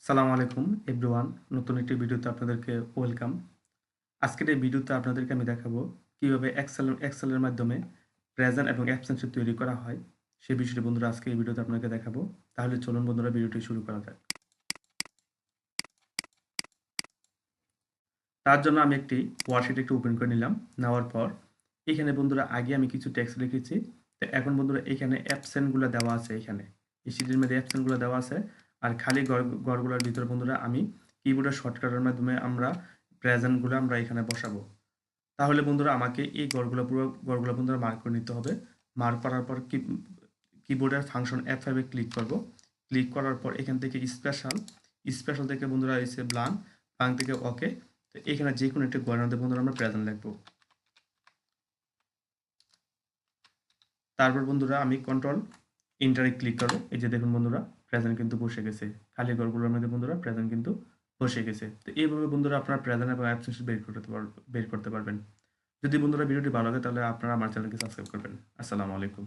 সালামু আলাইকুম এভরিওয়ান। নতুন একটি ভিডিওতে আপনাদেরকে ওয়েলকাম। আজকের এই ভিডিওতে আপনাদেরকে আমি দেখাবো কিভাবে এক্সেলের মাধ্যমে প্রেজেন্ট এবং অ্যাবসেন্ট শীট তৈরি করা হয়। সেই বিষয়টি বন্ধুরা আজকে এই ভিডিওতে আপনাদেরকে দেখাবো। তাহলে চলুন বন্ধুরা ভিডিওটি শুরু করা যাক। তার জন্য আমি একটি ওয়ার্কশিট একটু ওপেন করে নিলাম। নেওয়ার পর এখানে বন্ধুরা আগে আমি কিছু টেক্সট লিখেছি। তো এখন বন্ধুরা এখানে অ্যাবসেন্ট গুলা দেওয়া আছে এখানে। এই শীটের মধ্যে অ্যাবসেন্ট গুলা দেওয়া আছে। আর খালি ঘরগুলোর ভিতরে বন্ধুরা আমি কিবোর্ডের শর্টকাটের মাধ্যমে আমরা প্রেজেন্ট গুলো আমরা এখানে বসাবো। তাহলে বন্ধুরা আমাকে এই পুরো গড়গুলো বন্ধুরা মার্ক করে নিতে হবে। মার্ক করার পর কিবোর্ডের ফাংশন F5 এ ক্লিক করব। ক্লিক করার পর এখান থেকে স্পেশাল থেকে বন্ধুরা এসে ব্লাঙ্ক থেকে ওকে। তো এখানে যেকোনো একটা ঘরের মধ্যে বন্ধুরা আমরা প্রেজেন্ট লিখব। তারপর বন্ধুরা আমি কন্ট্রোল এন্টারে ক্লিক করব। এই যে দেখুন বন্ধুরা প্রেজেন্ট কিন্তু বসে গেছে। খালি ঘরগুলোর মধ্যে বন্ধুরা প্রেজেন্ট কিন্তু বসে গেছে। তো এইভাবে বন্ধুরা আপনারা প্রেজেন্ট এবং অ্যাবসেন্ট বের করতে পারবেন। যদি বন্ধুরা ভিডিওটি ভালো লাগে তাহলে আপনারা আমার চ্যানেলকে সাবস্ক্রাইব করবেন। আসসালামু আলাইকুম।